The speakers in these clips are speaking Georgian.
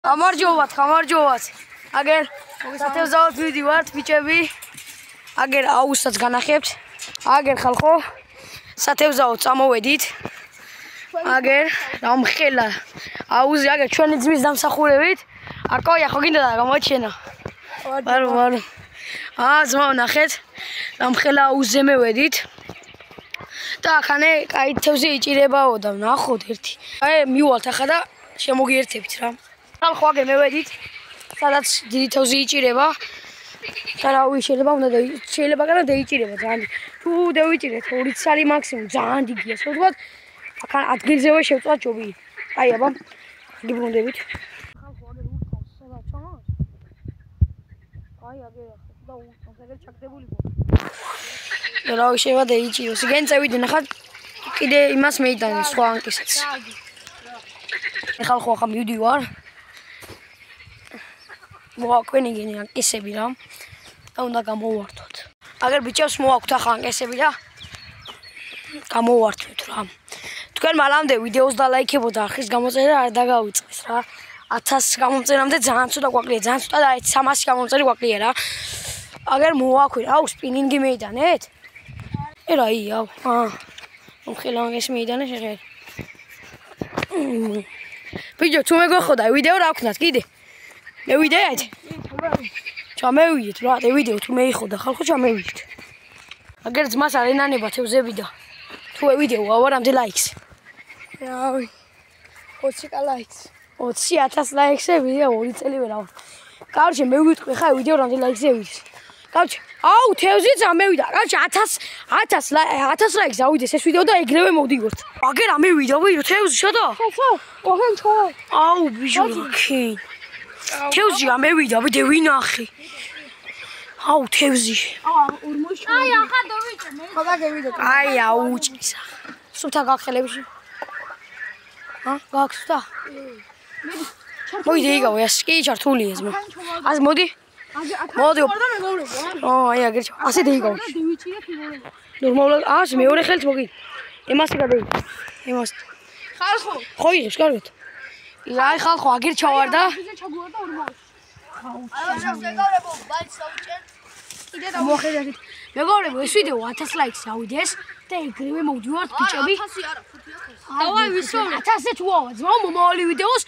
გამარჯობათ. აგერ სათევზაოდ მივდივართ ბიჭები. აგერ აუსაც განახებთ. აგერ ხალხო სათევზაოდ წამოვედით. აგერ დამხელა აუზი აგერ ჩვენი ძმის დამსახურებით. აკოია ხო გინდა და გამოჩენა. ბარო. ძმაო ნახეთ. დამხელა აუზზე მევედით. და ახანე კაი თევზი იჭირებაო და ნახოთ ერთი. მივალთ ახლა და შემოგიერთებით რა. ხალხო აგერ მევედით. სადაც დიდი თევზი იჭირება. და რავი შეიძლება განა დაიჭირება ძალიან. თუ დავიჭირეთ 2 წელი მაქსიმუმ ძალიან დიდია. ასე ვთქვათ, ახლა ადგილზევე შევწვა ჯობი. აი აბა, გიბრუნდებით. ხალხო აგერ უთხოვს სადაც ჩამოს. აი აგერ და აგერ ჩაკდებული ხო. და რავი შეიძლება დაიჭიროს. იგენ წევიდნენ ახლა კიდე იმას მეიტანის სხვა ანკისაც. ხალხო ახლა მივდივარ. მოაკვენიგენი ანკისები რა. და უნდა გამოვართოთ. აგერ ბიჭებს მოაქვთ ახლა ანკისები და გამოვართოთ რა. თქვენ მალამდე ვიდეოს დალაიქებოდა არხის გამოწერა არ დაგავიწყეს რა. 1000 გამოწერამდე ძალიან ცოტა გვაკლია, ძალიან ცოტა და 300 გამოწერი გვაკლია რა. აგერ მოაქვი რა, სპინინგი მეიტანეთ? რა იაო. ხელა ეს მეიტანე შეგერ. ბიჭო, თუ მეგოხოდა ვიდეო რა ვქნათ კიდე? მევიდეთ? ჩამევიდეთ რა, ვიდეო თუ მეიხოდა ხალხო ჩამევიდეთ. აგერ ძმას არ ენანება თევზები და თუ ვიდეო ავარამდე ლაიქს. რავი. 20 ლაიქს. 20000 ლაიქსები და 2 წელი ვერა. კარჩე მევიტყვი ხა ვიდეო რამდენი ლაიქს ევიდეს. კარჩე, აუ თევზიც ამევიდა. კარჩე 1000 ლაიქს ავიდეს ეს ვიდეო და ეგრევე მოვდივართ. აგერ ამევიდა ვიდეო თევზი შოდა? ოღონ ჩო. აუ ბიჭო კი. თევზი ამევიდა, ვიდე ვინახე. აუ თევზი. აი ახლა დავიჭე მე. ხოდა გევიდო. აი აუჭის. სულთა გახელებში. გაქვს და? მოიდი იგავ ეს კი ჩართულია ეს. ას მოდი. მოდი. აი აგერ ჩა. ასე დაიგავ. ნორმალურად ას მეორე ხელით მოგი. იმას გადაი. იმას. ხალხო. ხო იღებს კარგად. აი ხალხო აგერ ჩავარ და ჩაგვარ და ორმოვა. მეგობრებო, ბალიც დავუჭერთ. კიდე მოხედავთ. მეგობრებო, ეს ვიდეო 1000 ლაიქს ავიდეს და ეგრევე მოვდივართ ბიჭები. 1000 არა, 5000. დავაი ვისწავლე. 1000-ზე თუ ავა, ძმაო მომავალი ვიდეოს.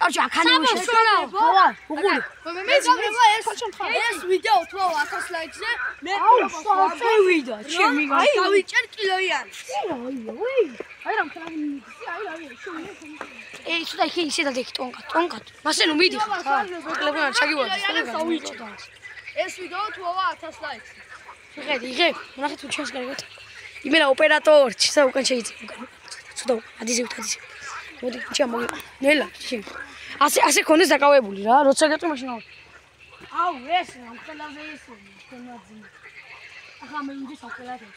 კარჩე აქანე შეშველა. დავარ, უყური. მეგობრებო, ეს ვიდეო თუ ავა 1000 ლაიქზე, მე წავიდა, ჩემი აი დავიჭერ კილოიანი. აი რამ ხარ ცოტა იქ ისე დადექი ტონკად. მასე ნუ მიდი ხარ. კლები არ ჩაგივარდა. ეს ვიდეო თუ ავა 1000 ლაიქს. იღე. ნახე თუ ჩვენს კარგად. იმენა ოპერატორი, ჩისა უკან შეიძლება. ცოტა ადიზევთ. მოდი ჩა მოგი. ნელა. ასე კონდეს დაკავებული რა. როცა გეტყვი მაშინ აუ. აუ ეს რა ხელავზე ისე თემაძი. ახლა მე იმდის აკელადე.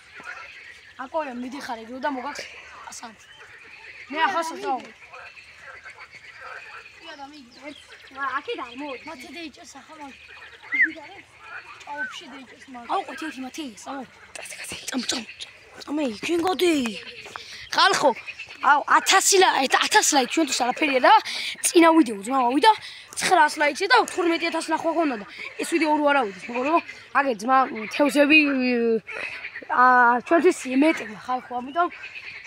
აკოია მიდიხარ ეგრე და მოგაქ ასან. მე ახლა საწავ. აქედან მოდი. მათე დაიჭეს ახლა მაგ. იდარე? აუში დაიჭეს მაგ. აუ ყოთი მათეის, აუ. წამე, ჩვენ გოდი. ხალხო, აუ 1000 ლაიქ ჩვენთვის არაფერია და წინა ვიდეო ძმა ავიდა 900 ლაიქს და 12000 ნახვა ხონდა და ეს ვიდეო რო არ ავიდეს, მეგობრებო. აგერ ძმა თევზები ჩვენთვის იმეტება ხალხო, ამიტომ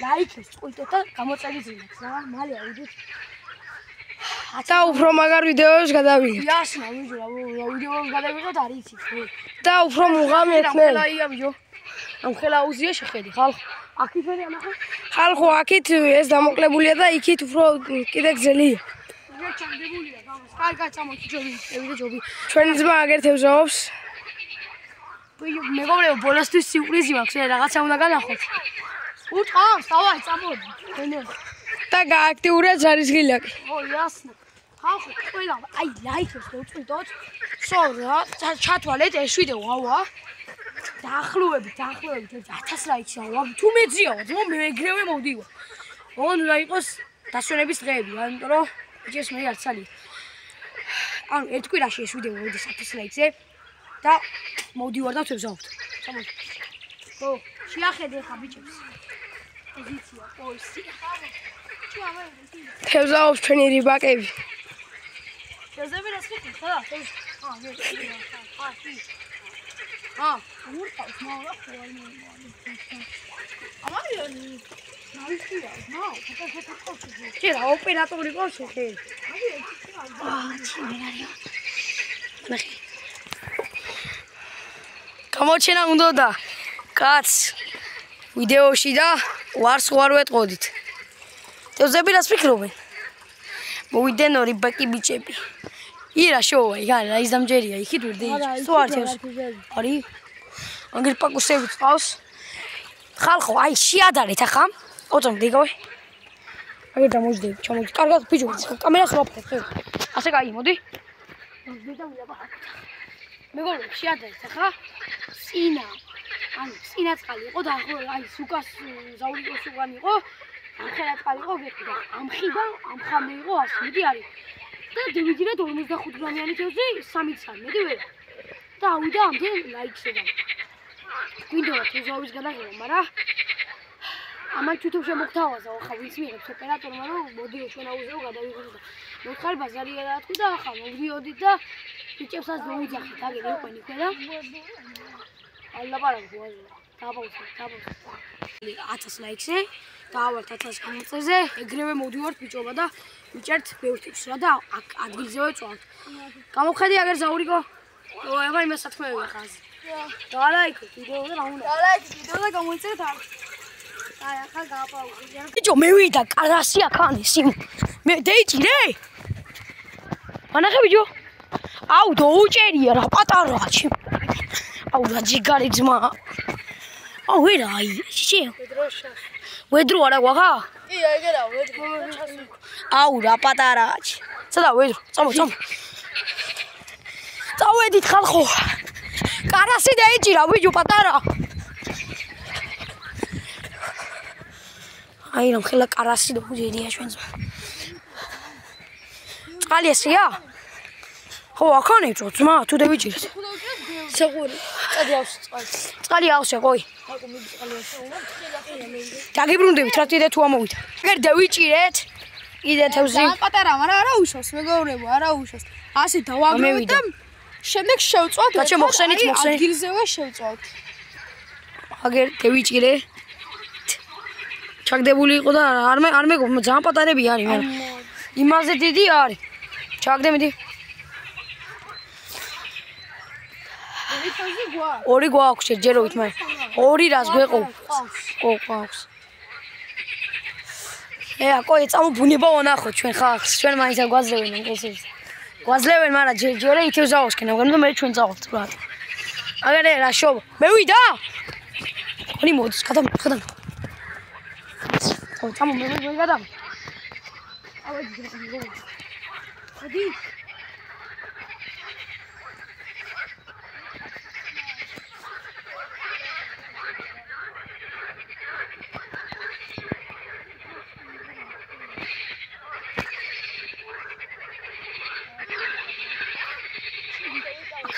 ლაიქებს წყვიტეთ და გამოწერიძინეთ რა. მალე ავიდეთ. და უფრო მაგარ ვიდეოს გადავიღეთ. იასნა ვიჯო რა ვიდეოს გადავიღეთ არ იცით. და უფრო მუღამი ექნე. ამ ხელა აუზია შეხედი ხალხო. აქით ვერ ანახო. ხალხო აქით ეს დამოკლებულია და იქით უფრო კიდე გზელია. ეს ჩამდებულია გამოს. კარგად წამოდი ჯობი. ევიდე ჯობი. ჩვენი ძმა აგერ თევზაობს. მეგობრებო, ბოლოსთვის სიურპრიზი მაქვს, რაღაცა უნდა განახოთ. უთავს, დავაი წამოდი. და გააქტიურა ჯარისგილაკი. ო, იასნა. ხალხო, ყველა აი ლაიქებს დავწვიდოთ. სო რა, ჩათვალეთ ეს ვიდეო ავა. დაახლოებით 1000 ლაიქს ავა. თუ მეძიაო, ძმო მე ეგრევე მოვდივარ. უნდა იყოს დასვენების დღეები, იმიტომ რომ ჯეს მე არ ცალი. ანუ ერთ კვირაში ეს ვიდეო მოდის 1000 ლაიქზე და მოვდივარ და თევზავთ. წამოდი. ო, შეახედე ხა ბიჭებს. პოზიცია, პოზიცია. თევზაობს ჩვენი რიბაკები. თევზები რას ხდება? ხა? მურყავს მალა ხოლმე. ამარი ნაიშია, ნაუ, ფოტოშოპი. ჯერ ოპერატორი ყავს ხე. ნახე. გამოჩენა უნდა და კაც ვიდეოში და ვარს ვარ ვეტყოდით. თევზები რას ფიქრობენ? მოვიდნენ ორი ბაკი ბიჭები. ირა შოვა, იგარა ის დამჯერია, იქით ვირდი. თუ არ თევზი. არის? აგერ პაკუსები წავს. ხალხო, აი შეადარეთ ახლა. ოწომ დგავე. აგერ დამოждები, ჩამოდი. კარგად ბიჭო, კამერას ვაფრთხე, ხო? ასე კაი, მოდი. მეგობრებო, შეადარეთ ახლა. წინა. ანუ წინა წყალი იყო და ახლა აი სუკას ზავრიკოს უკან იყო. ახლა წყალი იყო გეკიდა. ამხიდა, ამხამე იყო 100 მეტი არის. და დივიდირეთ 45 გრამიანი თევზი 3 წამი, მეტი ვერა. და ავიდა ამდენ ლაიქსებთან. გვინდოდა თევზაობის გადაღება, მაგრამ ამან თვითონ შემოგთავაზა, ახლა ვინც მიიღებს ოპერატორმა, რომ მოდი ჩვენ აუზეო გადავიღოთ და მოხარ ბაზარი გადაათქვი და ახლა მოვიდიოდით და ბიჭებსაც მოუძახით, აგერ იყვენი ქვედა. ალაპარაკო ვაზო. დაბავსე. 1000 ლაიქზე, დავართ 1000 გამოწერზე, ეგრევე მოვდივართ ბიჭობა და ვიჭერთ ბევრ ტიპს რა და ადგილზე ვეწვალთ. გამოვხედი აგერ ზაურიკო. ეხლა იმას სათქმევია ხაზი. დალაიქო ვიდეო და რა უნდა? დალაიქეთ ვიდეო და გამოიწერეთ არ. აი ახლა გააპაუზე. ბიჭო მე ვიდა კარასი აქანი სიმ. მე დეიჭირე? მანახე ბიჭო. აუ დაუჭერია რა პატარაა ჩემ. აუ რა ჯიგარი ძმა. აუ ვერა აი შე. ვედრო არა გვახა? კი ეგერა ვედრო. აუ რა პატარაა. სადა ვედრო? წამო. წავედით ხალხო. კარასი დაიჭირა ბიჭო პატარა. აი რომ ხელა კარასი დაუჭერია ჩვენს. წყალი ესია? ხო ახანეჭო ძმა თუ დავიჭირეთ. სეგური. წადი ავსე წყალი. წყალი ავსე ყოი. დაგიბრუნდებით რა კიდე თუ ამოვიდა. აგერ დავიჭირეთ. კიდე თევზი. ძალიან პატარა, მაგრამ არა უშავს, მეგობრებო, არა უშავს. ასე დავაგროვეთ და შემდეგ შევწვავთ. გაჩე მოხსენით. ადგილზევე შევწვავთ. აგერ დავიჭირე. ჩაგდებული იყო და არ მეგობრებო ძალიან პატარები არის მე. იმაზე დიდი არის. ჩაგდე მიდი. ორი გვაქვს ჯერჯერობით მე. ორი რას გვეყო? ხო, გვაქვს. აკოი წამობუნება ვნახოთ ჩვენ ხალხს. ჩვენ მაინც გვაძლევენ ეს. გვაძლევენ, მაგრამ ჯერჯერე ითევზაოსკენ, მაგრამ მე ჩვენ წავალთ რა. აგერ რა შო? მე ვიდა? ხონი მოდის, გადამხდა. ხო, წამო მე გადამ. ადი.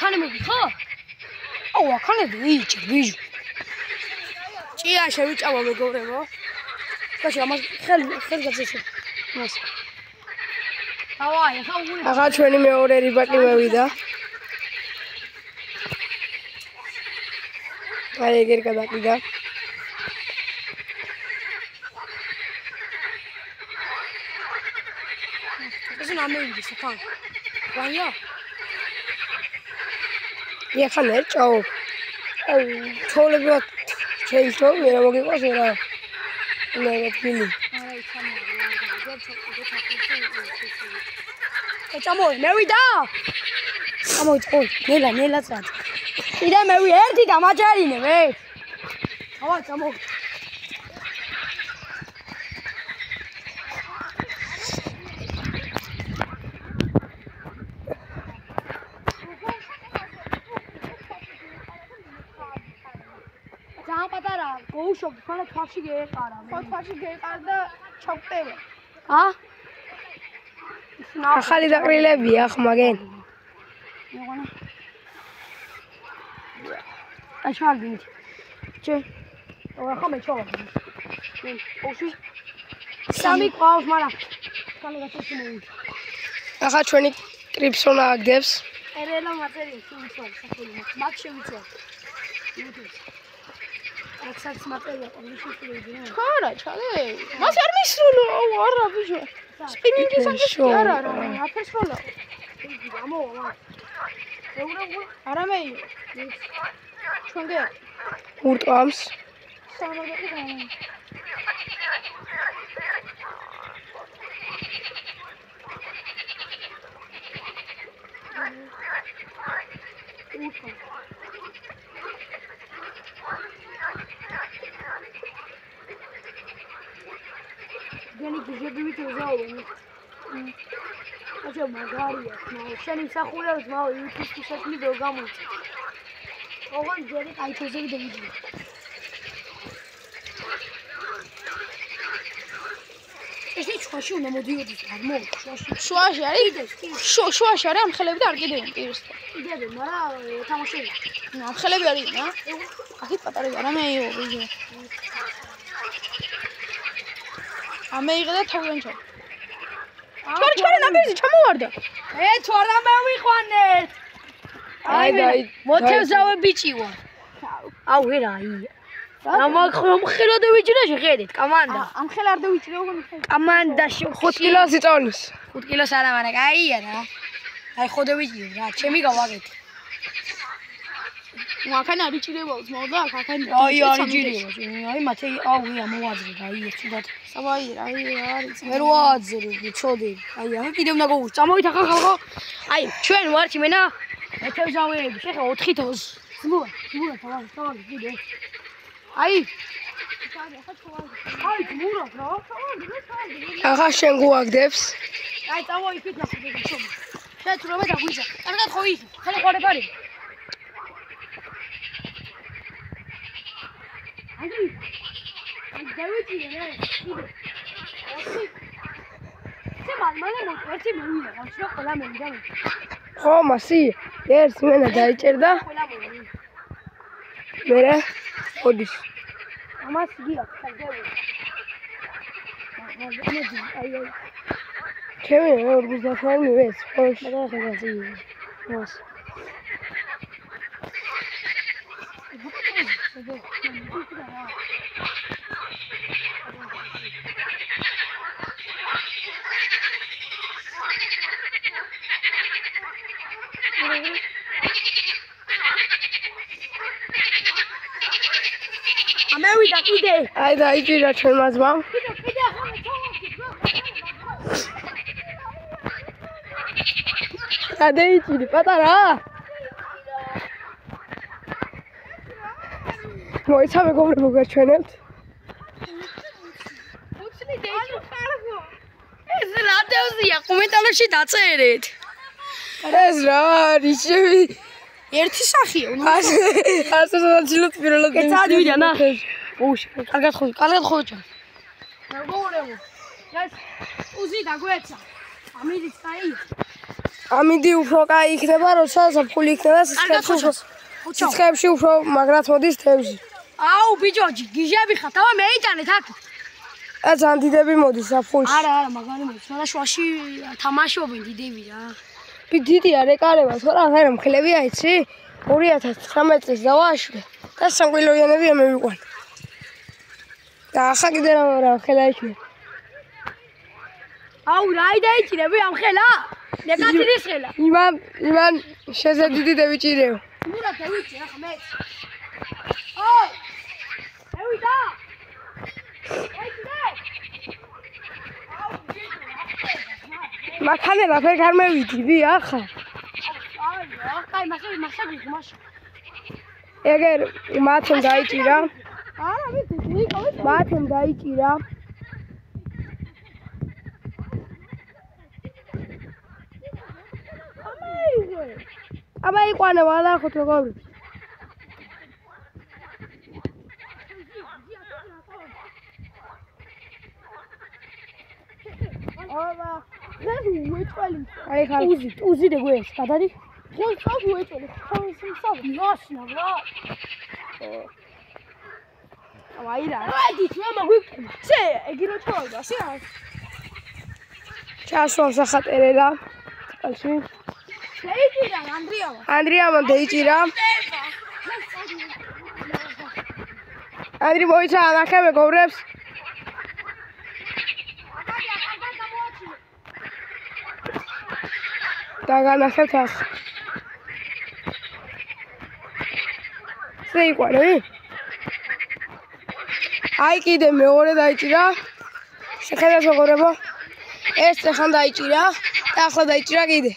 ახანე მოდი ხო? აუ ახანე ვიჭი ვიჟუ. ჭია შევიჭავა მეგობრებო. კაცი ამას ხელი გაძეშე. მას. ავაი, ახლა ჩვენი მეორე რიბაკი მოვიდა. აი ეგერ გადაყიდა. ეს ნამეიდი საკან. ვაია. ეხლა ჭაო. აუ ჩოლებია შეიძლება ვერ მოგიყვას რა. მე გილი. წამო, მე ვიდა. წამო, ნელა წად. იდა მე ერთი დამაჯერინე მე. წამო. ძალიან პატარა, გოუშობ, ხოლმე თვალში გეეყარა. თვალში გეეყარა და ჩავკტევა. ახალი დაყრილებია ხმაგენ. აჩვენებთ. ჩე. ახლა მე ჩავა. ოში. სამი ყავს, მაგრამ სამი გასაცემი. ახლა ჩვენი ტრიფსონა აგდებს. ერელა მაწერია თუმცა სახელი მაგ შევიწვა. აქსაკს მატერია ყოველთვის შეიძლება. ხარა, ჩალე. მას არ მისრულო, არა ბიჭო. სპინინგის აღში არა, აფერსროლა. ამოვა. არა მე. ჩვენ გე ურტყამს. სამაგარი. გენი გიჟები ვიძაობენ. აჩა მაგარია, შენი მსახურებს მაო YouTube-ის შექმნი ვერ გამოიწვია. ოღონ ჯერი კაითოზები დავიძინე. ესე შუაში უნდა მოდიოდეს, არ მოვა შუაში. შუაში არის? შუაში არის ამხელები და არ კიდევენ პირისთან. კიდევ, მაგრამ თამაშები. ამხელები არის, რა? აქეთ პატარები არა მე იო, ბიჭო. ამეიღე და თავიდან ჩა. ჩორ ნაბერზე ჩამოვარდა. თუ არა მევიყვანეთ. აი, მოთევზავე ბიჭი ვარ. აუ, აი. ამხელო და ვიჭირა შეხედეთ, კომანდა. ამხელ არ დავიჭრე, ოღონდ კომანდაში 5 კილოს იწონის. 5 კილოს არა, მაგრამ აია რა. აი ხოდე ვიჭირო რა, ჩემი გავაკეთე. მაქან არ იჭირებავს, მოდა აქან. აი არ იჭირება, აი მათე აუ ია მოვაძრე და აი ცუდად. საბაი რა არის. ვერ ვაძრე, ვიცოდი. აი აქ კიდევ უნდა გავუშვი. წამოვით ახლა ხალხო. აი ჩვენ ვართ იმენა მეთევზავეები, შეხა 4 თოს. ზმუა, თავი, კიდე. აი აი მურა რა ახლა შენ გუაგდებს. აი წავოიქით ნახე ჩომ შეცრობა და გვიძა კარგად ხო იქ ხელი ყორებ არის აი დავიჭირე რა კიდე ზე მალმალე მოკვერცი მოვიდა რა ყველა მოვიდა ხო მასი ერთს მენა დაიჭერდა ყველა მოვიდა მერე ოდის ამას გია ხალხები აი ჩემი 50 მივეს ხო შეგახება მას ამევიდა კიდე აი დაიჭირა ჩვენმა ძმამ გადაიჭირი პატარა მოიცა მეგობრებო გაჩვენებთ უცნი დეიჭი ხარგო ეს რა დევზია კომენტარებში დაწერეთ ეს რა არის შევი ერთი სახია ასე სადაცილოთ პირველად წადვიდა ნახე ოუში კარგად ხოჭა მეგობრებო ეს უზი დაგვეცა ამიდიც კაი ამინდი უფრო კაი იქნება როცა საფული იქნება სიცხეებში უფრო მაგრად მოდის თევზი აუ ბიჭო გიჟები ხარ თავი მეიტანეთ აქ ძალიან დიდები მოდის საფულში არა მაგარი მოდის რა შუაში თამაშობენ დიდები რა დიდი არეკარება თორა ღერა მხლებია იცი 2019 წლის დავაშვე და სამყილოიანები ამევიყვან და ახლა კიდე რა ხელა იქნება აუ რაი დაიჭირები ამ ხელა ნეკატირის ხელა იმან შეზე დიდი დავიჭირეო მურა დავიჭირე ახლა მე ой ევიდა მაქანე რაფერ გამევიდი ახლა აი მასა გიმაშა ეგერ მათემ დაიჭირა არა ვიცი მათემ დაიჭირა აბა იყვანა ვალახოთ როგორ აბა ეს უეჭველი აი ხალ უზი დეგუეს გადადი ხელ წავ უეჭველი ხელ სიმსავ ნოსნა რა აი რა რაიდი თუ მაგვიქნა შე ეგი რო ჩავდა ასე რა ჩასვამ სახატერელა კალში. შეიჭირა ანდრიამა. ანდრიამან დაიჭირა. ანდრი მოიცა ანახე მეგობრებს. დაგანახებთ ახ. შეიყვანე. აი კიდე მეორე დაიჭირა. შეხედეთ მეგობრებო. ეს ეხან დაიჭირა და ახლა დაიჭირა კიდე.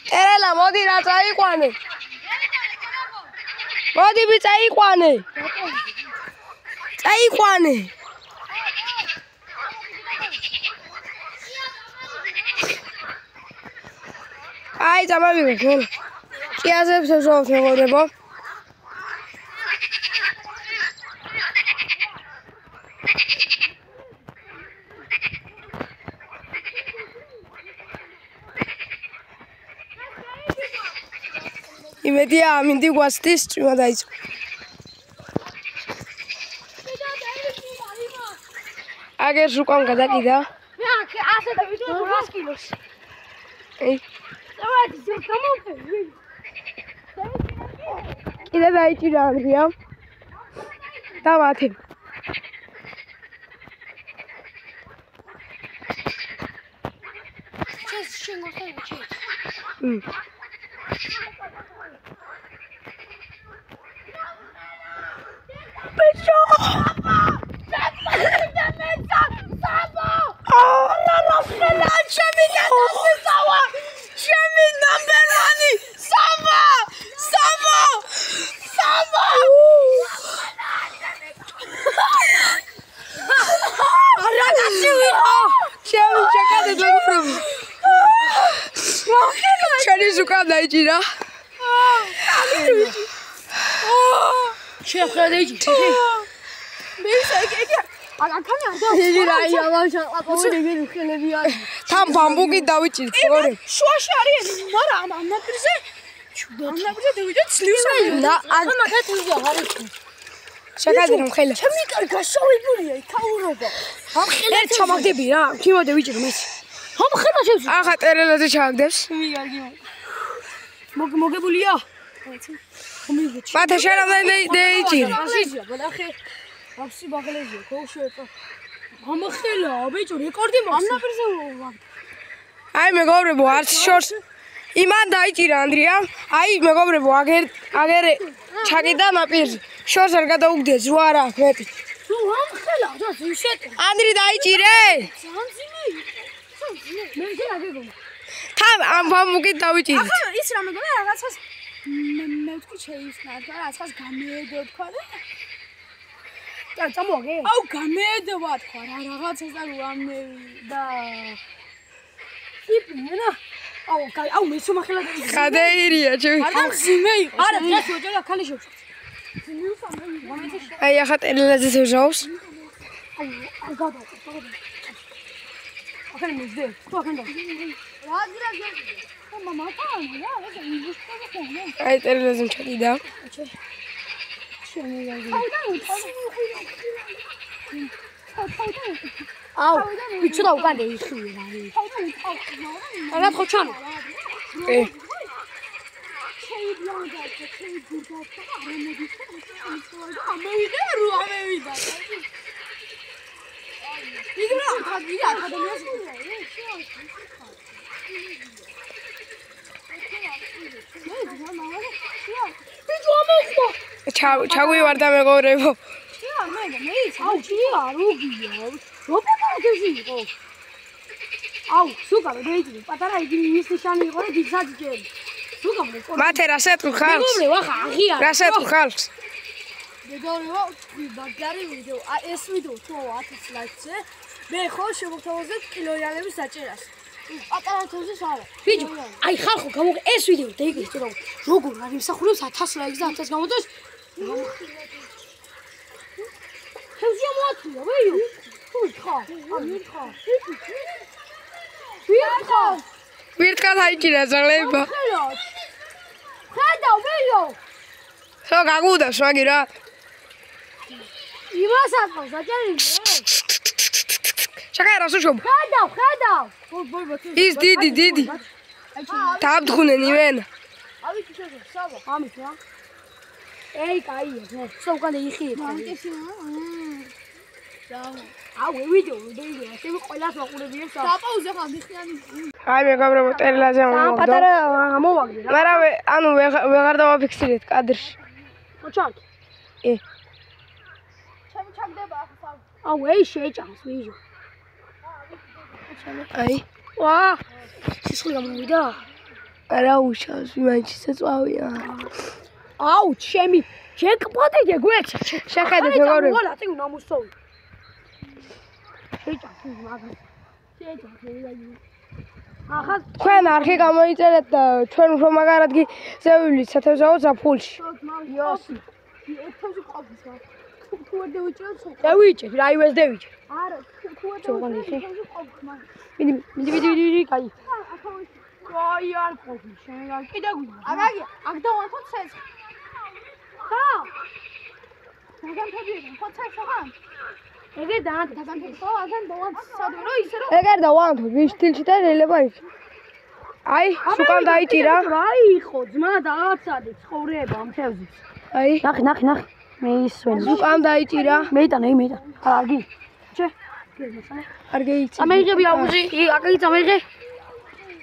ტერელა მოდი რა წაიყვანე. მოდი წაიყვანე. წაიყვანე. აი წამოვიდე ხოლმე. ჭიაზებს ვსვამთ მეგობრებო. იმედია ამინდი გვასტის ჭმა დაიწყო. აგერ უკან გადაკიდა. მე აქ ასე და ვიდეო 200 კილოს. ეი, დავადი ზო გამოვხე. კიდე დაიჭირა ანდრიამ. და მათი. შენ გოხები ჩე. დაიჭირა. შეახრა დაიჭირა. მე ისე აკანი არ და იჯირა ამაშა აკოვიდი ხელები არის. თან ბამბუკი დავიჭირე. ორი. შუაში არის, მაგრამ ამ ნაპირზე ჩუდად დავიდე ცლივს აი. და ამ მაგათია არის. შეგადე რომ ხელა. ჩემი კარი გაშოვებულია იქაურობა. ამ ხელა ერთ ჩამაგდები რა. ქიმოდე ვიჭირო მეც. ამ ხელა შევს. ახლა ტერელაზე ჩაგდებს. ჩემი კარგი მოგებულია? მათე შენამდე დაიჭირე. ბაღლეზია, ბალახე. აფსი ბაღლეზია, ქოუშეპა. ამხელა, ბიჭო, რეკორდი მოხდა. ამ ნაპირზე ვარ. აი მეგობრებო, არც შორს იმან დაიჭირა ანდრიამ. აი მეგობრებო, აგერ ჩაკიდა ნაპირზე. შორს არ გადაუგდია, ზღვა არა აქვს მეტი. ნუ ამხელა, და ზუშეთ. ანდრი დაიჭირე. ზანძიმე. მე შეიძლება გეგონა. თან ამ ბამბუკით დავიჭირე. ახლა ის რა მეგონა რაღაცას მე ვთქვი შეისნა, რაღაცას გამეედო თქვა და და წამოაგე? აუ გამეედოვა თქვა რა რაღაცას და რამე და იპნა აუ მე შემახელა და გადაირია ჩემი. არა ძიმე იყო. არა, დღეს ვეჭერა ხალი შევშ. აი ახლა ტერელაზე შევჟავს. აი არ გადავყო. ახლა მიზდე. თუ ახლა რა მამა თან რა ეს მიზუსტა აი ტერელაზე ჩაკიდა. აუ, ვიჩუდა უკან დაიხილე რა. რა ხოჩანო? ე ჩაგვივარდა მეგობრებო. აუ, სუკა მეიჭი, პატარა იგი მის ნიშანი იყო და დიდსად ჯერი. სუკა მე მათე რასეთქო ხალხს? მეგობრებო, ახლა აღიარა. რასეთქო ხალხს? მეგობრებო, მაგარი ვიდეო. ეს ვიდეო თუ 10 ლაიქზე, მე ხო შემოგთავაზებ კილოიანების დაჭერას. პატარა თევზის არა. ბიჭო, აი ხალხო, გამოგე ეს ვიდეო და იგი ცოტა როგორ არ იმსახურებს 1000 ლაიქს და 1000 გამოდის. თევზია მოათვია, ვეიო. ხა, ამიხა. ვიხა. ვირთხარ აიჭირა ზალება. ხედა, ვეიო. ხო გაგუდავს მაგი რა. იმასაც ყავს, დაჭერილი. შეკერას უშობ. ხედავ. ის დიდი. დააბთხუნენ იმენ. ავიქი შეზე, საბა. ამით რა. ეი, კაია, ნე. სულ უკან იხიეთ. აუ, ვიდეო, შევი ყველას ვაყურებიებს. დაპაუზე ხარ მიხიანი. აი მეგობრებო, ტერლაზე სამ მომავდა. პატარა მოვაგდე რა. მაგრამ ანუ ვეღარ დავაფიქსირეთ კადრში. მოჩაკ. ჩემი ჩაგდება ახლა. აუ, ეი, შეჭამს ვიჟო. აი, ვა! სისხლი გამოვიდა. არა უშავს, ვიმანჩი წავია. აუ, ჩემი ჯეკპოტი გეგვეცა. შეხედეთ მეგობრებო. ვალა, წინ ნამუსოვი. შეჭამს მაგა. შეჭამს ეი. ახლა თქვენ არხი გამოიწერეთ და ჩვენ უფრო მაგარად გიზევილით სათევზაო ზაფხულში. იოსი. ერთთავში ყოფნის რა. თუ არ დავიჭეროთ ხო? დავიჭერ, რა ივეს დავიჭერ. არა, თუ არ ჩოგან იხი. ყოფნის. მიდი, კაი. აი არ ყოფნის, შენ კიდე გვიდა. აგაგია, აქ დავანთო ცეს. ხა? დაგანთებიე, ხო ცეს ხან? ეგე დაანთ. ხო, აგან დავანთო სადმე რომ ისე რომ ეგარ დავანთო, ვიშტილში და რელება იქ. აი, უკან დაიჭირა. რა იყო, ძმა დააცადე ცხოვრება ამ თევზით. აი, ნახე. მე ისვენ. უკან დაიჭირა. მეიტანე. კარგი. ჩე. არ გეიცი. ამეიღები აუზი. აკი წამეიღე.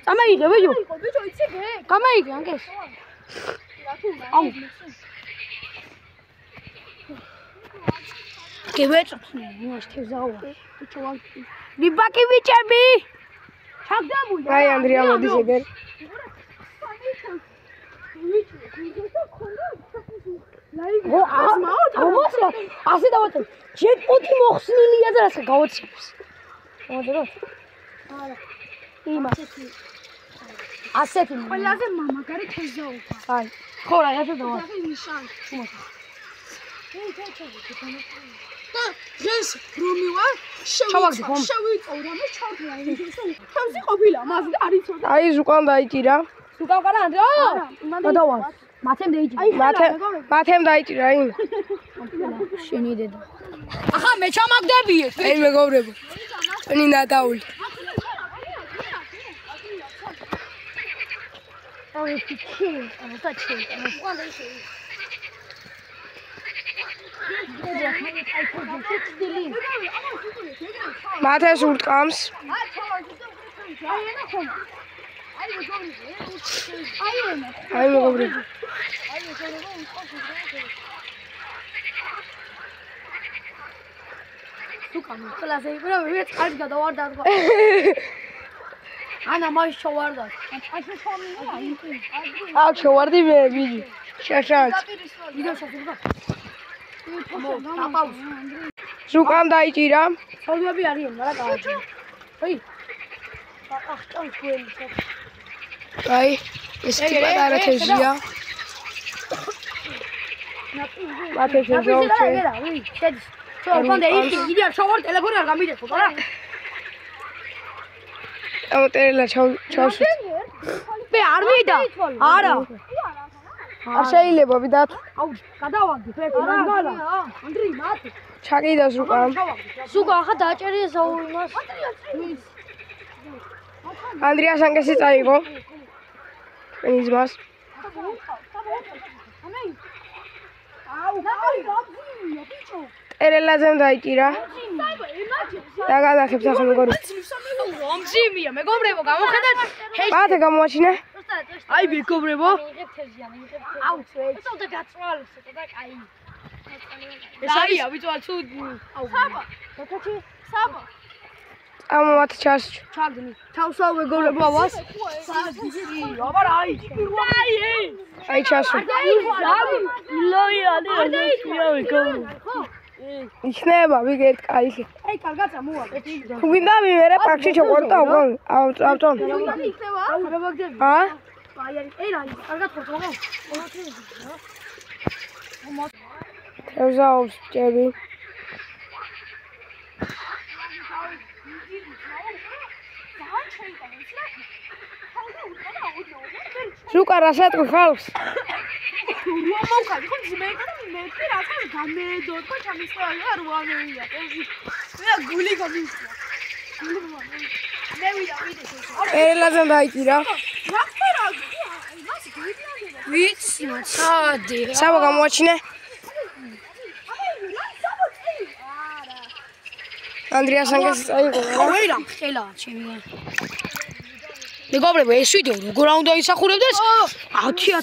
წამეიღე ვიჯო. ბიჭო იცი გე? გამაიღე ანკეს. აუ. გევეწოფნე, იმას თევზაო. ბიჭო ვარ. ვიბაკი ბიჭები. ჩაგდამული. აი, ანდრია მოდის ეგერ. ო, ამასა, ასე დავატე. ჯეკპოტი მოხსნილია და რას გავაცილებს. მომდრო. არა. იმას. ასეთი. ყველაზე მამაგარი თევზაობა. აი. ხო, რაღაცა დავატე. ახლა ნიშანი. და დღეს რომი ვარ? შევიწოვ რამე ჩავდრა იმის. თევზი ყოფილა, მას არ იცოდა. აი, უკან დაიჭირა. სუკავკარა ანდრო. გადავარ. მათემ დაიჭირა. მათემ დაიჭირა იმ. შენი დედა. ახლა მე ჩამაგდებიე. აი, მეგობრებო. ჩვენი ნადაული. აი, ჩი, ანუ მათეს ურტყამს. აი, მეგობრებო. სუკამი, ყველაზე იგრო ვიღაც კარგი გადავარდა თქვა. ანა მას შოვარდა. აქ შევარდი მე ვიჯი. შეშანს. ვიდეო შეგვიდა. დაპაუზ. უკან დაიჭირა. სოლვები არიან, მაგრამ გააჩი. აი. ახ ჭამს გველი. აი, ეს კი პატარა თევზია. მათე თევზია. შედის. ჩორბანდე იქი, იდეა შოვარ ტელეფონი არ გამიდეხო, არა? ტერლა ჩავსვით. მე არ ვიდა. არა. არ შეიძლება ვიდათ. აუ, გადავაგდი ფერტი, რა გალა? ანდრი, მათი. ჩაკიდავს უკან. სუკა ახლა დაჭერია საუიმას. ანდრიას ანკესი წაიღო. ჩვენი ძმას. აუ, გაბზია, ბიჭო. ტერელაზემ დაიჭირა. და გადახებს ახლა მეგობრებო. რომძიმია, მეგობრებო, გამოხედათ. მათე გამოაჩინა. აი, მეგობრებო. აუ, ცოტა გაწვალეს, ცოტა კაი. ესაა, ბიჭო, ცუდი. აუ. საბა. ამათ ჩას. ჩაგდნი. თავსავ მეგობრებო, ავას. აბა რა აი. აი ჩასო. ლოიალი, მეგობრებო. იქნება ვიგეთ კაი. აი, კარგად წამოვაგე. თუ გინდა მივერე პარკში ჩაყვარდა უკან. ავწონ. იქნება? ა? აი, აი, რა, კარგად ხორცმოგო. თევზაობს ჭები. სუკა რასატყვი ხალხს? მოვხარ, ხო ძმეკა და მე რაღაცა გამედო, თქო ჩამისწრალია 8 მეია. მე გული გამისწრა. ერელაძემ დაიჭირა. ვიცი მაცადე. საბა გამოაჩინე. ანდრიას ანგეს წაიღო. ვერა ხელა ჩემი. მეგობრებო, ეს ვიდეო როგორ უნდა ისახურებდეს? 10000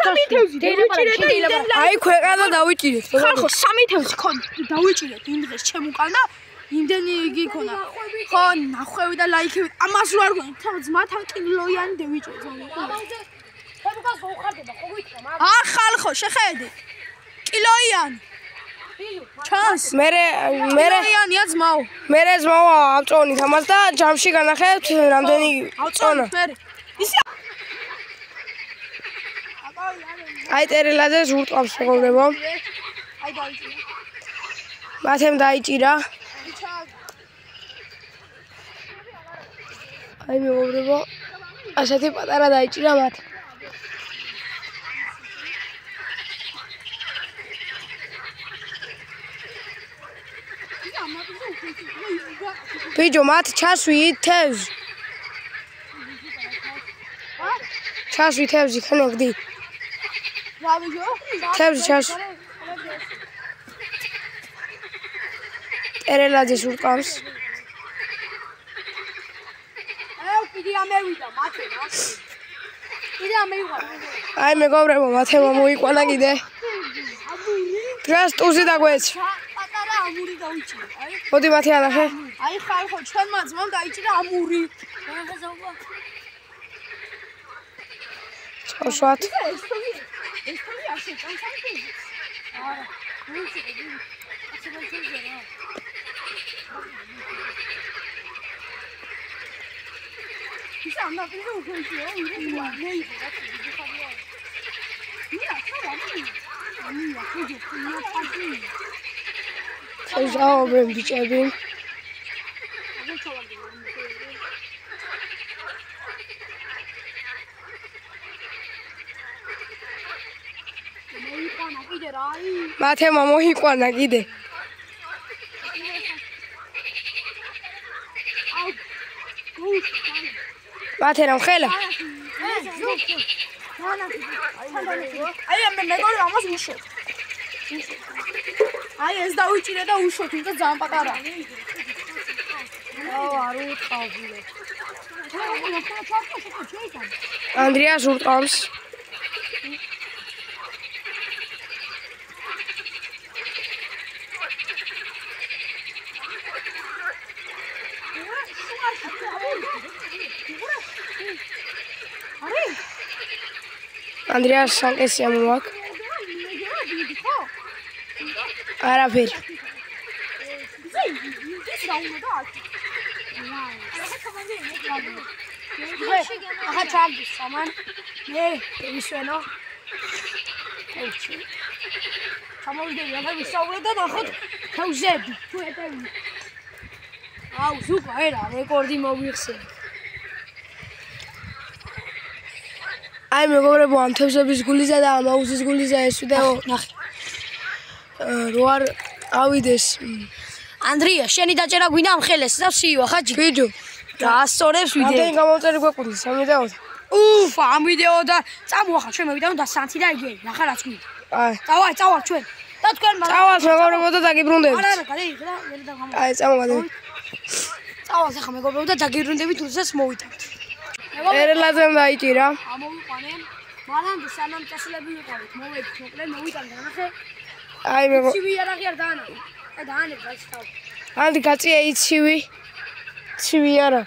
დეილაპარაკი. აი ქვეყანა დავიჭირეთ. ხალხო 3 თევზი ხო დავიჭირეთ იმ დღეს ჩემ უკანა იმდენი იგი ქონა ხო ნახვევი და ლაიქები ამას რო არ გქონდა თან ძმათან კილოიანი დავიჭირეთ ხალხო შეხედე კილოიანი ჩანს მე კილოიანია ძმაო მე ძმაო ავწონით ამას და ჯამში განახებთ რამდენი წონა აი ტერელაძეს ურტყავს მეგობრებო აი დაიჭირა მათემ დაიჭირა აი მეგობრებო ასეთი პატარა დაიჭირა მათ ბიჭო მათ ჩასვით თევზი ჩასვით თევზი ხანე გდი რა ბიჭო თევზი ჩასვი ტერელაძეს ურტყავს კიდე ამევიდა მათე რა კიდე ამევიდა აი მეგობრებო მათემა მოიყვანა კიდე დღეს ტუზი დაგვეცი პატარა ამური დავიჭირე აი მოდი მათე ანახე აი ხალხო ჩვენმა ძმამ დაიჭირა ამური ჩავშვათ ეს თოი ასე წამსამთი არა ვიცი ასე მომწონდა რა ის ამა პინდო უქონია ირა მეიღო რა ხარია ირა ხარა მია ხუჯი ხუნა ფადი ზაობენ ბიჭები მათემა მოიყვანა კიდე მათე რა ხელა აი მე მეგობრ ამას უშო აი ეს დავიჭირე და უშო თუმცა ძალიან პატარა არ უთყავდე ანდრიას ურტყავს ანდრიას სანკესია მოაკ არაფერი ახლა ჩავდის სამან მე ისვენო ჩამოვიდები ახლა ვისაუბრებ და ნახოთ თევზები თუ ეტევი აუ ზუპა ერა რეკორდი მოვიხსენე აი მეგობრებო ამ თევზების გულიზა და ამ აუზის გულიზა ეს ვიდეო ნახე რო არ ავიდეს ანდრია შენი დაჭერა გვინდა ამ ხელეს და სიო ხაჯი ბიჭო და ასწორებს ვიდეო ამდენი გამომწერი გვეკვდის ამ ვიდეოზე უფ ამ ვიდეო და წამოახლა ჩვენ მოვიდა და სანთი და იგი ნახა რაც გვინდა აი წავალ ჩვენ და თქვენ წავალ მეგობრებო და დაგიბრუნდებით არა გადაიღე და ვერ და გამო აი წამოვადე წავალ ახლა მეგობრებო და დაგიბრუნდებით თუნდაც მოვიდეთ ერელაძემ დაიჭირა ამოვიყვანენ მანამდე სანამ წასულები ვიყავით მოვედით მოკლედ მოვიტან განახე აი მეგო ცივი არაღი არ დაანებო აი დაანებ გაჩთავ ანდი გაწია იცივი ცივი არა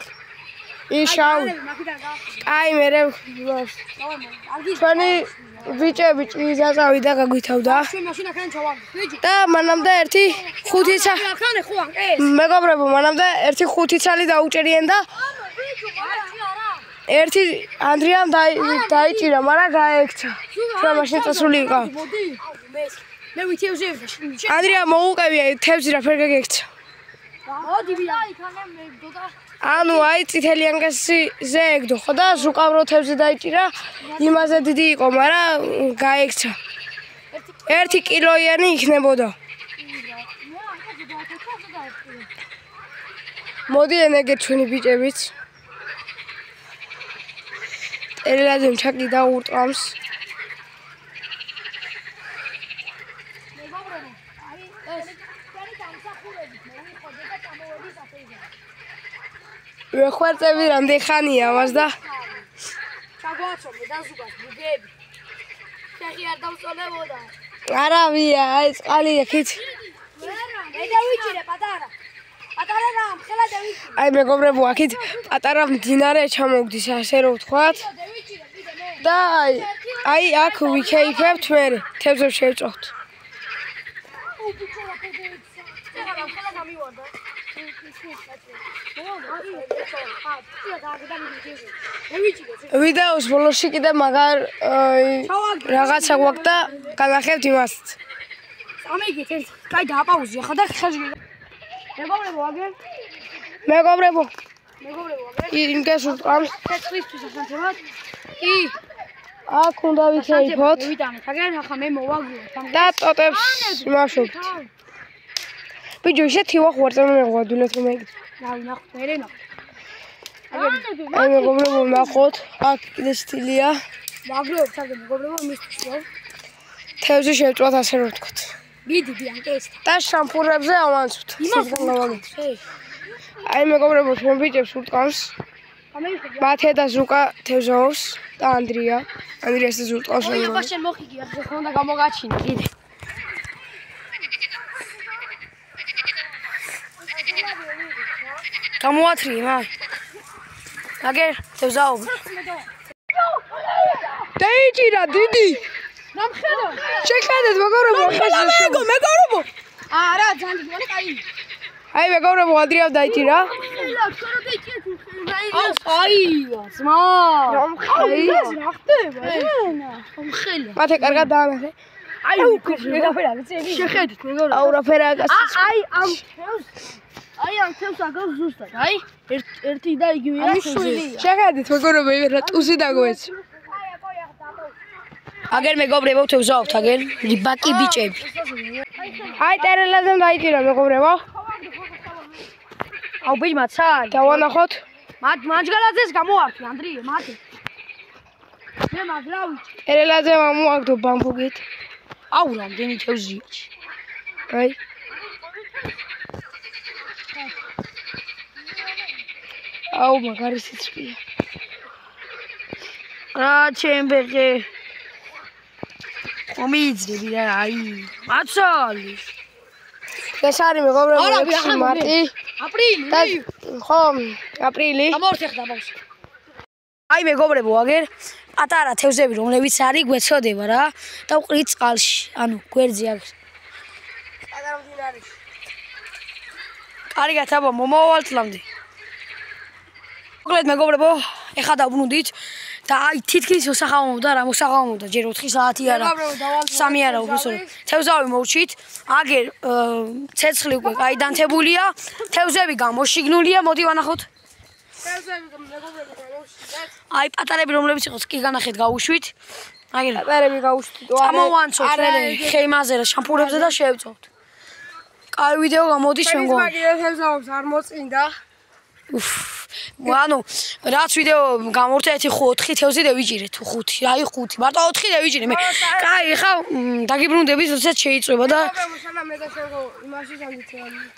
იშავ აი მე ჩვენი ბიჭები ჭიზაწავი და გაგვითავდა ჩვენ მაშინ ახან ჩავარდი ბიჭო და მანამდე ერთი ხუთი ახანე ხო ეს მეგობრებო მანამდე ერთი ხუთი ცალი დაუჭერიენ და ერთი ანდრიამ დაიჭირა მაგრამ გაექცა ჩვენ მაშინ წასული ვიყავ მე ვითევზე ანდრია მოუყევია თევზი რა ფერ გაგექცა მოდი ვიდა იქანე მე დოდა ანუ აი წითელი ანგასზე ეგდო ხო და ზუკავრო თევზი დაიჭირა იმაზე დიდი იყო მაგრამ გაექცა 1 კილოიანი იქნებოდა მოდი ენეგეთ ჩვენი ბიჭებიც. ელაზე ჩაკი და ურტყამს. ვეხვერწები რამდენი ხანია მას და ჩაგვაცნობე და ზუგას ბუგები. შეხი არ დავწოლებოდა. არავია, აი წყალი აქეთ. მე დავიჭირე პატარა. პატარა რა, ხელა დავიჭირე. აი მეგობრებო, აქეთ პატარა მდინარე ჩამოვდის, ასე რომ ვთქვათ. დავიჭირე, კიდე მე. და აი აქ ვიქეიფებთ მე, თევზებს შევწოვთ. ხელა გამივარდა. ვიდეოს ბოლოსში კიდე მაგარ რაღაცა გვაქვს და განახებთ იმას. ამიგეთ ეს კაი დააპაუზი ახლა და ხეში. მეგობრებო აგერ მეგობრებო, აგერ იმკეს ურტყამს. ცეცხლისთვის ახანთებად. კი. აქ უნდა ვიქეიფოთ ვიტანეთ. აგერ ახლა მე მოვაგროვებ. და ტოტებს იმაშობთ. ბიჭო, ისეთი ვახვარწე მე მეღვადვილეთ რომ ეგ. რა ვნახოთ, მე ნახოთ. აი მეგობრებო, ნახოთ, აქ კიდე სტილია. ვაგროვებ აგერ მეგობრებო მისთვის. თევზი შევწვათ ასე რომ ვთქვათ. მიდი ბიანკე ეს. და შამპურებზე ავანცვთ. იმას გავაგეთ. აი მეგობრებო, ჩვენ ბიჭებს ურტყამს. მათე და ზუკა თევზაოს და ანდრია. ანდრიას და ურტყამს. ოი, ახლა შენ მოხიგი, ახლა ხომ უნდა გამოგაჩინე, კიდე. გამოათრიე მაგ. აგერ თევზაო. დაიჭირა დიდი. ნამხედო. შეხედეთ მეგობრებო, მეგობრებო. არა, ძალიან დიდი, კაი. აი მეგობრებო, ანდრიამ დაიჭირა. აი, ძმა. აი, რა ხდება? ენა, ხელი. მათე კარგად დაანახე. აი, ვერაფერ არ წერი. შეხედეთ, მეგობრებო. აურაფერა გასცი. აი, ამ თევზს აგავს ზუსტად. აი, ერთი და იგივეა. შეხედეთ მეგობრებო, რა ტუსი დაგვეც. აგერ მეგობრებო თევზაობთ აგერ რიბაკი ბიჭები. აი ტერელაზე დაიჭირა მეგობრებო. აუ ბიჭ მაცალ. დავანახოთ. მაჯგალაძეს გამოართი, ანდრიე, მათი. მე მაგრავი. ტერელაზე მომაგდო ბამბუგით. აუ რამდენი თევზია. აი. აუ მაგარი სიცხეა. რა ჩემბერგე. მომიძრები რა აი. მაცალი. ეს არის მეგობრებო 6 მარტი. აპრილი. ხო, აპრილი. გამორთი ხდა ბავშვი. აი მეგობრებო აგერ პატარა თევზები რომლებიც არის გვეცოდება რა და ვყრით წყალში. ანუ გვერდზე აგერ. პატარა მდინარეში. კარგად აბა მომავალთ ლამდე. მოკლედ მეგობრებო, ეხლა დავბრუნდით და აი თითქმის მოსახამო და რა მოსახამო და ჯერ 4 საათი არა. 3 არა უბრალოდ. თევზავი მოვჩით. აგერ ცეცხლი უკვე კაი დანთებულია. თევზები გამოშიგნულია. მოდი ვანახოთ. თევზები მეგობრებო გამოვშიდეთ. აი პატარები რომლებიც იყოს კი განახეთ გავუშვით. აგერ პატარები გავუშვით. ამოვანცოთ მე ხეიმაზე და შამპურებზე და შევწოვთ. კაი ვიდეო გამოდის ჩვენ გო. მაგიდა თევზაობს არ მოწინდა. ანუ რაც ვიდეო გამორთა 4 თევზი დავიჭირეთ 5 აი 5 მარტო 4 დავიჭირე მე კაი ხა დაგიბრუნდებით როდესაც შეიწובה და სანამ მე და შეგო იმაში სამდით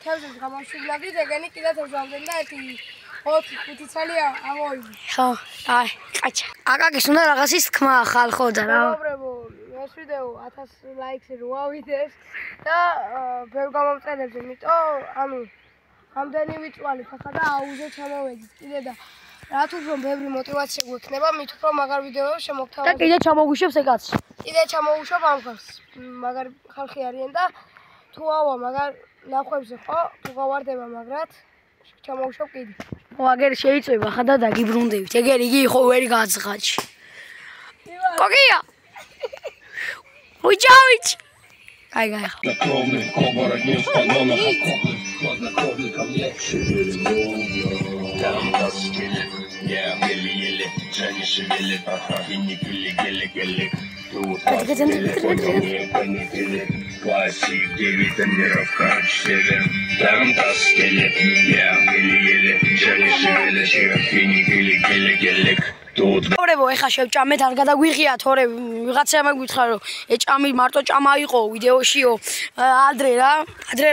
თევზებს გამოვშიგლავდით ეგენი კიდე თევზავდნენ და 4-5 წელი ამოვიდი ხო აი კაჩა აკაკის უნდა რაღაცის თქმა ხალხო და რა მეგობრებო ეს ვიდეო 1000 ლაიქს რო ავიდეს და ბევრ გამომწერებს იმიტომ ანუ ამდენი ვიწვალეთ ახლა და აუზე ჩამოვედით კიდე და რაც უფრო ბევრი мотиваცია გვექნება მით უფრო მაგარ ვიდეოებს შემოგთავაზებთ და კიდე ჩამოგვიშვებს ეგაც კიდე ჩამოუშვებ ამ ხალხს მაგარ ხალხი არიან და თუ ავა მაგარ ნახვებზე ხო თუ გავარდება მაგრად ჩამოუშვებ კიდე ხო აგერ შეიწובה ხა და დაგიბრუნდებით ეგერ იგი ხო ვერ გაძღაჩი კოკია უჯავიჩ აი გაიხო Yeah, Посидели тренировка, там таскели, я еле-еле, жали-шевели, пили-пили-гелик. Тут ბრებო, ეხა შევჭამეთ, არ გადაგვიღია თორე ვიღაცამ მეკითხა რომ ეჭამი მარტო ჭამა იყო ვიდეოშიო ადრე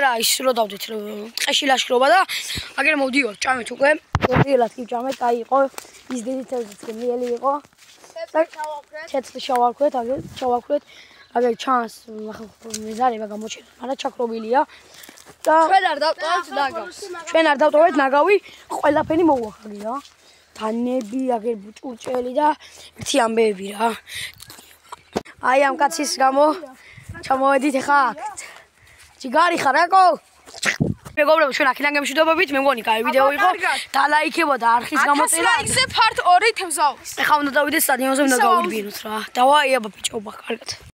რა ის რო დავდეთ ტყეში ლაშქრობა და აგერ მოვდიოთ ჭამეთ უკვე გერდილად კი ჭამეთ აი იყო ის დედითელიც გემიელი იყო ცეცხლი შავარქვეთ აგერ ჩავარქვეთ აგერ ჩანს მეზარება გამოჩერდა მაგრამ ჩაქრობილია და ჩვენ არ დავტოვეთ ნაგავი ყველაფერი მოუახალი რა თანები, აგერ ბუჭურჭელი და ერთი ამბეები რა. აი ამ კაცის გამო ჩამოვედით ახლა აქ. ჯიგარი ხარ აკო? მეგობრებო, ჩვენ აქედან გემშვიდობებით, მე მგონი კაი ვიდეო იყო. დალაიქებოდა არხის გამოწერა. ლაიქზე part 2 თევზაობს. ახლა უნდა დავიდეთ სტადიონზე, უნდა გავიგბიროთ რა. დავაი აბა ბიჭობა, კარგად.